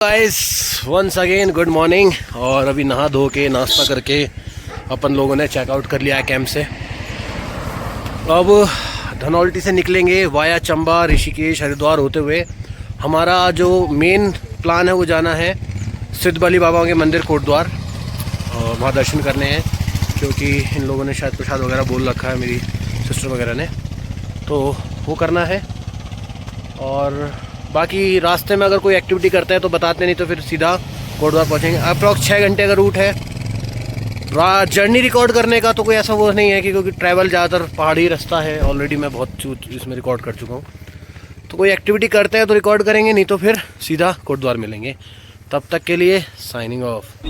Guys once again good morning. और अभी नहा धो के नाश्ता करके अपन लोगों ने चेकआउट कर लिया है कैंप से। अब धनौल्टी से निकलेंगे वाया चंबा, ऋषिकेश, हरिद्वार होते हुए। हमारा जो मेन प्लान है वो जाना है सिद्ध बली बाबा के मंदिर कोटद्वार और वहाँ दर्शन करने हैं, क्योंकि इन लोगों ने शायद प्रसाद वगैरह बोल रखा है, मेरी सिस्टर वगैरह ने, तो वो करना है। और बाकी रास्ते में अगर कोई एक्टिविटी करते हैं तो बताते, नहीं तो फिर सीधा कोटद्वार पहुंचेंगे। अप्रॉक्स 6 घंटे का रूट है। जर्नी रिकॉर्ड करने का तो कोई ऐसा वो नहीं है कि, क्योंकि ट्रैवल ज़्यादातर पहाड़ी रास्ता है। ऑलरेडी मैं बहुत इसमें रिकॉर्ड कर चुका हूँ, तो कोई एक्टिविटी करते हैं तो रिकॉर्ड करेंगे, नहीं तो फिर सीधा कोटद्वार मिलेंगे। तब तक के लिए साइनिंग ऑफ।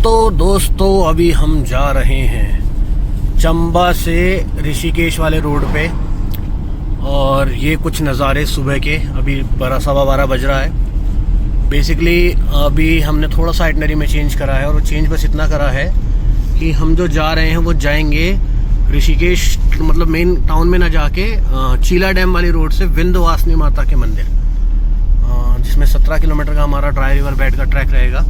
तो दोस्तों अभी हम जा रहे हैं चंबा से ऋषिकेश वाले रोड पे, और ये कुछ नज़ारे सुबह के। अभी 12:15 बज रहा है। बेसिकली अभी हमने थोड़ा सा आइटनरी में चेंज करा है, और वो चेंज बस इतना करा है कि हम जो जा रहे हैं वो जाएंगे ऋषिकेश, मतलब मेन टाउन में ना जाके चीला डैम वाली रोड से विंध्यवासिनी माता के मंदिर, जिसमें 17 किलोमीटर का हमारा ड्राई रिवर बेड का ट्रैक रहेगा।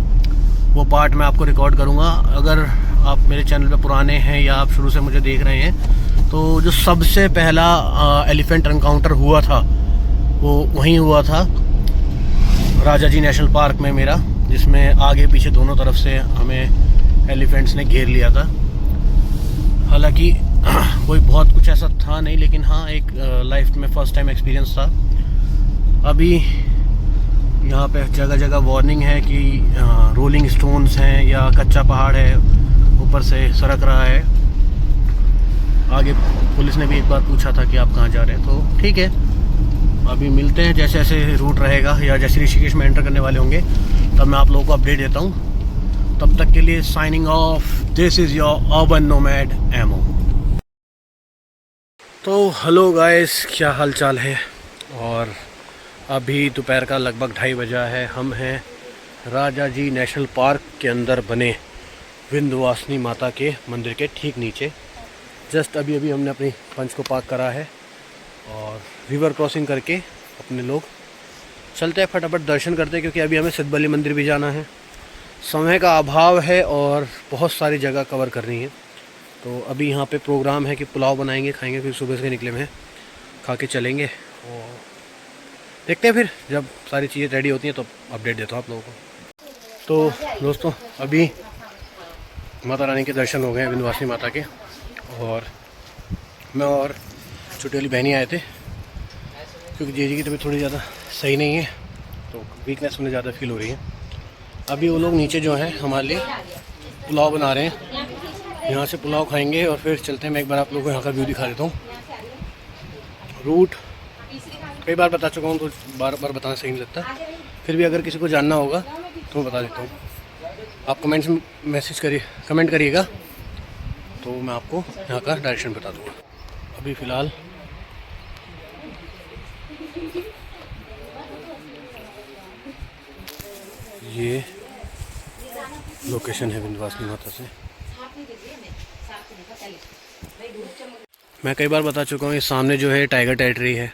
वो पार्ट मैं आपको रिकॉर्ड करूँगा। अगर आप मेरे चैनल पे पुराने हैं या आप शुरू से मुझे देख रहे हैं, तो जो सबसे पहला एलिफेंट एनकाउंटर हुआ था वो वहीं हुआ था, राजा जी नेशनल पार्क में मेरा, जिसमें आगे पीछे दोनों तरफ से हमें एलिफेंट्स ने घेर लिया था। हालांकि कोई बहुत कुछ ऐसा था नहीं, लेकिन हाँ एक लाइफ में फर्स्ट टाइम एक्सपीरियंस था। अभी यहाँ पे जगह जगह वार्निंग है कि रोलिंग स्टोन्स हैं या कच्चा पहाड़ है, ऊपर से सरक रहा है। आगे पुलिस ने भी एक बार पूछा था कि आप कहाँ जा रहे हैं, तो ठीक है अभी मिलते हैं। जैसे जैसे रूट रहेगा या जैसे ऋषिकेश में एंटर करने वाले होंगे तब मैं आप लोगों को अपडेट देता हूँ। तब तक के लिए signing off. This is your urban nomad Emo. तो हेलो गाइस, क्या हाल चाल है। और अभी दोपहर का लगभग 2:30 बजा है। हम हैं राजा जी नेशनल पार्क के अंदर बने विंध्यवासिनी माता के मंदिर के ठीक नीचे। जस्ट अभी हमने अपनी पंच को पार्क करा है, और रिवर क्रॉसिंग करके अपने लोग चलते हैं, फटाफट दर्शन करते हैं, क्योंकि अभी हमें सिद्ध बली मंदिर भी जाना है। समय का अभाव है और बहुत सारी जगह कवर करनी है। तो अभी यहाँ पे प्रोग्राम है कि पुलाव बनाएंगे, खाएंगे, क्योंकि सुबह से निकले में खा के चलेंगे। और देखते हैं फिर जब सारी चीज़ें रेडी होती हैं तो अपडेट देता हूँ आप लोगों को। तो दोस्तों अभी माता रानी के दर्शन हो गए विंध्यवासिनी माता के, और मैं और छोटी वाली बहनी आए थे, क्योंकि जीजी की तबीयत थोड़ी ज़्यादा सही नहीं है, तो वीकनेस उन्हें ज़्यादा फील हो रही है। अभी वो लोग नीचे जो हैं हमारे लिए पुलाव बना रहे हैं। यहाँ से पुलाव खाएंगे और फिर चलते हैं। मैं एक बार आप लोगों को यहाँ का व्यू दिखा देता हूँ। रूट कई बार बता चुका हूँ, तो बार बार बताना सही नहीं लगता। फिर भी अगर किसी को जानना होगा तो मैं बता देता हूँ। आप कमेंट्स में कमेंट करिएगा, तो मैं आपको यहाँ का डायरेक्शन बता दूँगा। अभी फ़िलहाल ये लोकेशन है विंध्यवासिनी माता से। मैं कई बार बता चुका हूँ, ये सामने जो है टाइगर टेरिटरी है,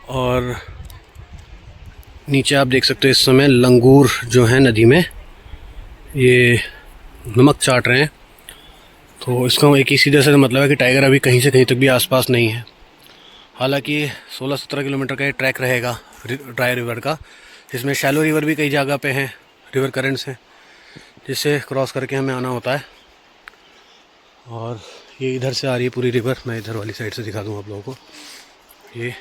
और नीचे आप देख सकते हो इस समय लंगूर जो है नदी में ये नमक चाट रहे हैं। तो इसका एक ही सीधे से मतलब है कि टाइगर अभी कहीं से कहीं तक भी आसपास नहीं है। हालांकि 16-17 किलोमीटर का ये ट्रैक रहेगा ड्राई रिवर का, जिसमें शैलो रिवर भी कई जगह पे हैं, रिवर करंट्स हैं, जिससे क्रॉस करके हमें आना होता है। और ये इधर से आ रही है पूरी रिवर। मैं इधर वाली साइड से दिखा दूँ आप लोगों को। ये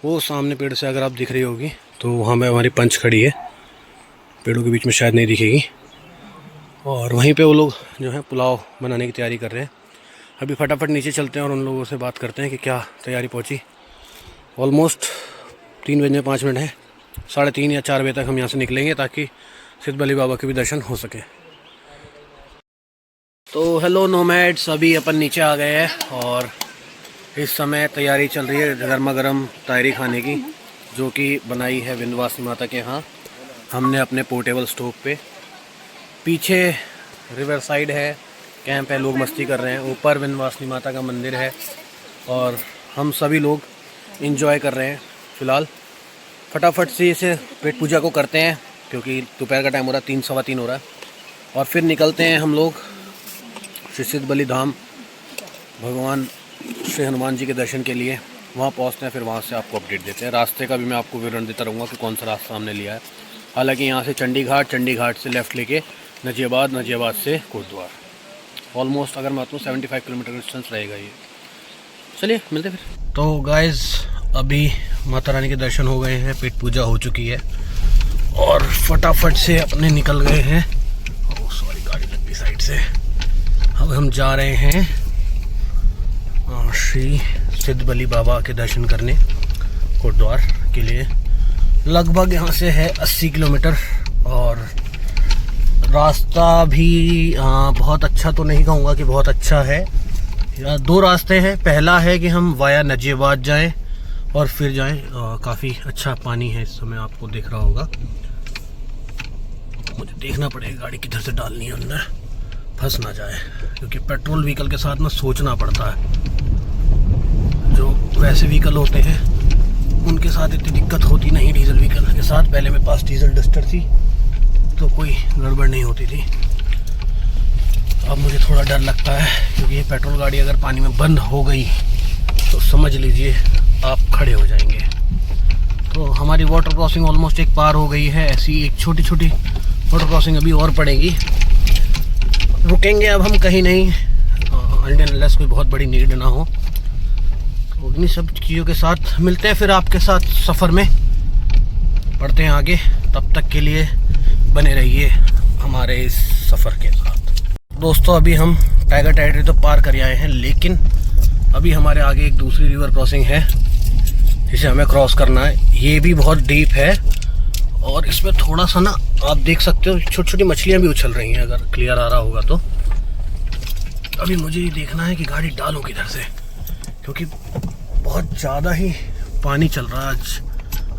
वो सामने पेड़ से अगर आप दिख रही होगी तो वहाँ में हमारी पंच खड़ी है, पेड़ों के बीच में शायद नहीं दिखेगी। और वहीं पे वो लोग जो है पुलाव बनाने की तैयारी कर रहे हैं। अभी फटाफट नीचे चलते हैं और उन लोगों से बात करते हैं कि क्या तैयारी पहुंची। ऑलमोस्ट 3:05 है। 3:30 या 4 बजे तक हम यहाँ से निकलेंगे, ताकि सिद्ध बली बाबा के भी दर्शन हो सके। तो हेलो नोमैड्स, अभी अपन नीचे आ गए हैं और इस समय तैयारी चल रही है गर्मा गर्म तायरी खाने की, जो कि बनाई है विंध्यवासिनी माता के यहाँ। हमने अपने पोर्टेबल स्टोव पे। पीछे रिवर साइड है, कैंप है, लोग मस्ती कर रहे हैं। ऊपर विंध्यवासिनी माता का मंदिर है और हम सभी लोग एंजॉय कर रहे हैं फ़िलहाल। फटाफट से इसे पेट पूजा को करते हैं क्योंकि दोपहर का टाइम हो रहा है, 3 सवा 3 हो रहा है। और फिर निकलते हैं हम लोग श्री सिद्ध बलि धाम, भगवान श्री हनुमान जी के दर्शन के लिए। वहाँ पहुँचते हैं, फिर वहाँ से आपको अपडेट देते हैं। रास्ते का भी मैं आपको विवरण देता रहूँगा कि कौन सा रास्ता हमने लिया है। हालांकि यहाँ से चंडी घाट से लेफ़्ट लेके नजियाबाद से कोटद्वार, ऑलमोस्ट अगर मैं तो 75 किलोमीटर डिस्टेंस रहेगा ये। चलिए मिलते फिर। तो गाइज़ अभी माता रानी के दर्शन हो गए हैं, पेट पूजा हो चुकी है और फटाफट से अपने निकल गए हैं। ओह सॉरी, गाड़ी लग गई साइड से। अब हम जा रहे हैं श्री सिद्ध बलि बाबा के दर्शन करने कोटद्वार के लिए। लगभग यहाँ से है 80 किलोमीटर और रास्ता भी बहुत अच्छा तो नहीं कहूँगा कि बहुत अच्छा है। 2 रास्ते हैं। पहला है कि हम वाया नजियाबाद जाएं और फिर जाएं। काफ़ी अच्छा पानी है इस समय, आपको दिख रहा होगा। मुझे देखना पड़ेगा गाड़ी किधर से डालनी है, अंदर फंस ना जाए, क्योंकि पेट्रोल व्हीकल के साथ ना सोचना पड़ता है। जो वैसे व्हीकल होते हैं उनके साथ इतनी दिक्कत होती नहीं, डीजल व्हीकल के साथ। पहले मेरे पास डीजल डस्टर थी तो कोई गड़बड़ नहीं होती थी। अब मुझे थोड़ा डर लगता है क्योंकि ये पेट्रोल गाड़ी अगर पानी में बंद हो गई तो समझ लीजिए आप खड़े हो जाएंगे। तो हमारी वाटर क्रॉसिंग ऑलमोस्ट एक पार हो गई है। ऐसी एक छोटी छोटी वाटर क्रॉसिंग अभी और पड़ेगी। रुकेंगे अब हम कहीं नहीं, अनलेस कोई बहुत बड़ी नीड ना हो। तो इन्हीं सब चीज़ों के साथ मिलते हैं फिर आपके साथ सफ़र में, बढ़ते हैं आगे। तब तक के लिए बने रहिए हमारे इस सफ़र के साथ। दोस्तों अभी हम टाइगर टेरिटरी तो पार कर आए हैं, लेकिन अभी हमारे आगे एक दूसरी रिवर क्रॉसिंग है जिसे हमें क्रॉस करना है। ये भी बहुत डीप है और इसमें थोड़ा सा ना आप देख सकते हो छोटी छोटी मछलियाँ भी उछल रही हैं, अगर क्लियर आ रहा होगा तो। अभी मुझे ये देखना है कि गाड़ी डालूँ किधर से, क्योंकि बहुत ज़्यादा ही पानी चल रहा है आज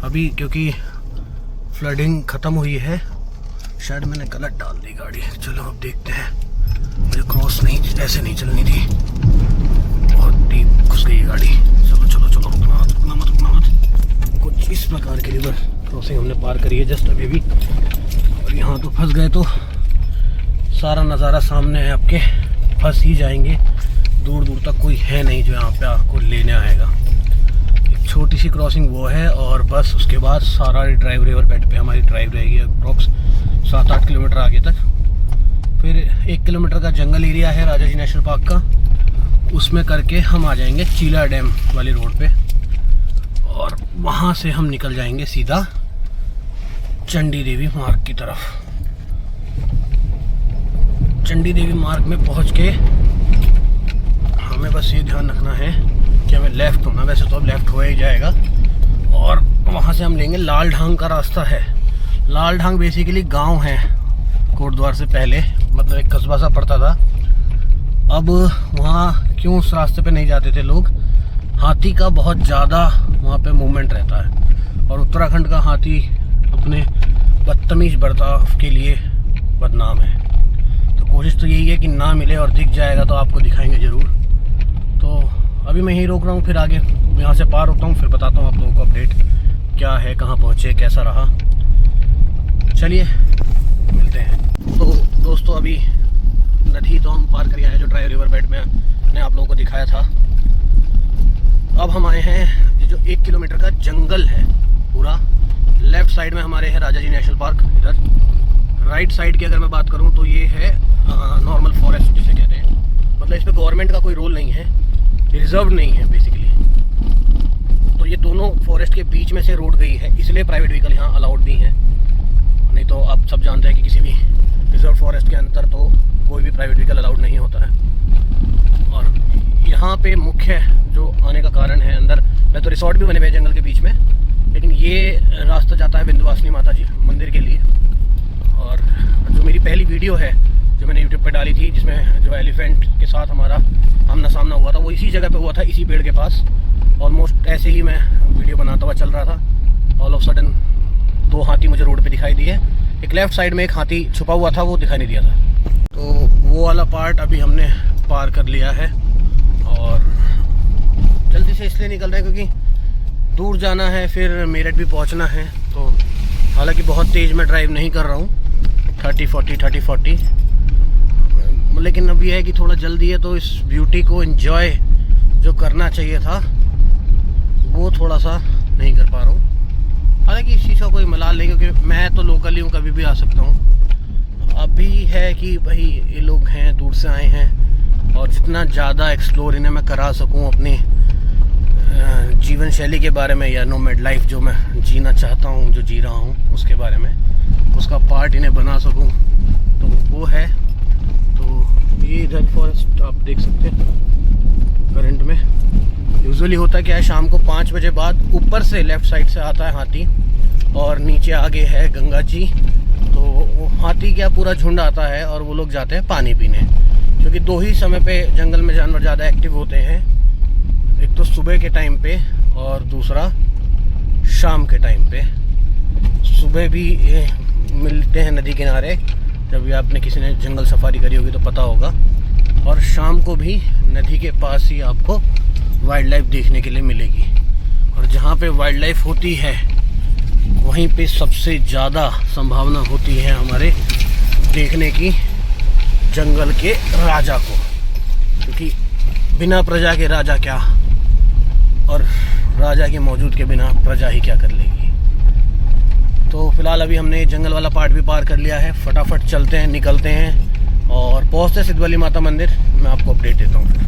अभी, क्योंकि फ्लडिंग ख़त्म हुई है। शायद मैंने गलत डाल दी गाड़ी। चलो अब देखते हैं। मुझे क्रॉस नहीं, ऐसे नहीं चलनी थी, बहुत डीप घुस गई गाड़ी। चलो चलो चलो, रुकना मत। कुछ इस प्रकार की रिवर क्रॉसिंग हमने पार करी है जस्ट अभी भी। और यहाँ तो फंस गए तो सारा नज़ारा सामने है आपके, फंस ही जाएंगे। दूर दूर तक कोई है नहीं जो यहाँ पे आपको लेने आएगा। एक छोटी सी क्रॉसिंग वो है और बस उसके बाद सारा ड्राइव रिवर बेड पे हमारी ड्राइव रहेगी अप्रॉक्स 7-8 किलोमीटर आगे तक। फिर 1 किलोमीटर का जंगल एरिया है राजा जी नेशनल पार्क का, उसमें करके हम आ जाएंगे चीला डैम वाली रोड पे और वहाँ से हम निकल जाएंगे सीधा चंडी देवी मार्ग की तरफ। चंडी देवी मार्ग में पहुँच के हमें बस ये ध्यान रखना है कि हमें लेफ़्ट होना, वैसे तो अब लेफ़्ट हो ही जाएगा। और वहाँ से हम लेंगे लाल ढांग का रास्ता है। लाल ढांग बेसिकली गांव है कोटद्वार से पहले, मतलब एक कस्बा सा पड़ता था। अब वहाँ क्यों उस रास्ते पे नहीं जाते थे लोग, हाथी का बहुत ज़्यादा वहाँ पे मूवमेंट रहता है और उत्तराखंड का हाथी अपने बदतमीज बर्ताव के लिए बदनाम है। तो कोशिश तो यही है कि ना मिले, और दिख जाएगा तो आपको दिखाएंगे ज़रूर। तो अभी मैं यहीं रोक रहा हूँ, फिर आगे यहाँ से पार होता हूँ, फिर बताता हूँ आप लोगों को अपडेट क्या है, कहाँ पहुँचे, कैसा रहा। चलिए मिलते हैं। तो दोस्तों अभी नदी तो हम पार कर आए हैं, जो ड्राइव रिवर बेड में मैंने आप लोगों को दिखाया था। अब हम आए हैं ये जो 1 किलोमीटर का जंगल है पूरा। लेफ्ट साइड में हमारे है राजा जी नेशनल पार्क। इधर राइट साइड की अगर मैं बात करूं तो ये है नॉर्मल फॉरेस्ट जिसे कहते हैं, मतलब इस पर गवर्नमेंट का कोई रोल नहीं है, रिजर्व नहीं है बेसिकली। तो ये दोनों फॉरेस्ट के बीच में से रोड गई है, इसलिए प्राइवेट व्हीकल यहाँ अलाउड भी हैं। नहीं तो आप सब जानते हैं कि किसी भी रिजर्व फॉरेस्ट के अंदर तो कोई भी प्राइवेट व्हीकल अलाउड नहीं होता है। और यहाँ पे मुख्य जो आने का कारण है अंदर, मैं तो रिसोर्ट भी बने हुए जंगल के बीच में, लेकिन ये रास्ता जाता है विंध्यवासिनी माता जी मंदिर के लिए। और जो मेरी पहली वीडियो है जो मैंने यूट्यूब पे डाली थी, जिसमें जो एलिफेंट के साथ हमारा आमना सामना हुआ था, वो इसी जगह पे हुआ था, इसी पेड़ के पास। ऑलमोस्ट ऐसे ही मैं वीडियो बनाता हुआ चल रहा था, ऑल ऑफ सडन 2 हाथी मुझे रोड पे दिखाई दिए। एक लेफ़्ट साइड में एक हाथी छुपा हुआ था, वो दिखाई नहीं दिया था। तो वो वाला पार्ट अभी हमने पार कर लिया है और जल्दी से इसलिए निकल रहे हैं क्योंकि दूर जाना है, फिर मेरठ भी पहुंचना है। तो हालांकि बहुत तेज़ मैं ड्राइव नहीं कर रहा हूँ, 30-40, लेकिन अब यह है कि थोड़ा जल्दी है तो इस ब्यूटी को एंजॉय जो करना चाहिए था वो थोड़ा सा नहीं कर पा रहा हूँ। हालांकि इस चीज़ का कोई मलाल नहीं, क्योंकि मैं तो लोकल ही हूँ, कभी भी आ सकता हूँ। अभी है कि भाई ये लोग हैं, दूर से आए हैं, और जितना ज़्यादा एक्सप्लोर इन्हें मैं करा सकूँ अपनी जीवन शैली के बारे में, या नोमैड लाइफ जो मैं जीना चाहता हूँ, जो जी रहा हूँ उसके बारे में, उसका पार्ट इन्हें बना सकूँ, तो वो है। तो ये इधर फॉरेस्ट आप देख सकते हैं करंट में। यूजुअली होता क्या है, शाम को 5 बजे बाद ऊपर से लेफ़्ट साइड से आता है हाथी, और नीचे आगे है गंगा जी। तो वो हाथी क्या पूरा झुंड आता है और वो लोग जाते हैं पानी पीने, क्योंकि 2 ही समय पे जंगल में जानवर ज़्यादा एक्टिव होते हैं, एक तो सुबह के टाइम पे और दूसरा शाम के टाइम पे। सुबह भी मिलते हैं नदी किनारे, जब भी आपने किसी ने जंगल सफारी करी होगी तो पता होगा, और शाम को भी नदी के पास ही आपको वाइल्ड लाइफ देखने के लिए मिलेगी। और जहाँ पे वाइल्ड लाइफ होती है वहीं पे सबसे ज़्यादा संभावना होती है हमारे देखने की जंगल के राजा को, क्योंकि बिना प्रजा के राजा क्या, और राजा के मौजूद के बिना प्रजा ही क्या कर लेगी। तो फिलहाल अभी हमने जंगल वाला पार्ट भी पार कर लिया है, फटाफट चलते हैं, निकलते हैं और पहुँचते हैं सिद्धवली माता मंदिर। मैं आपको अपडेट देता हूँ।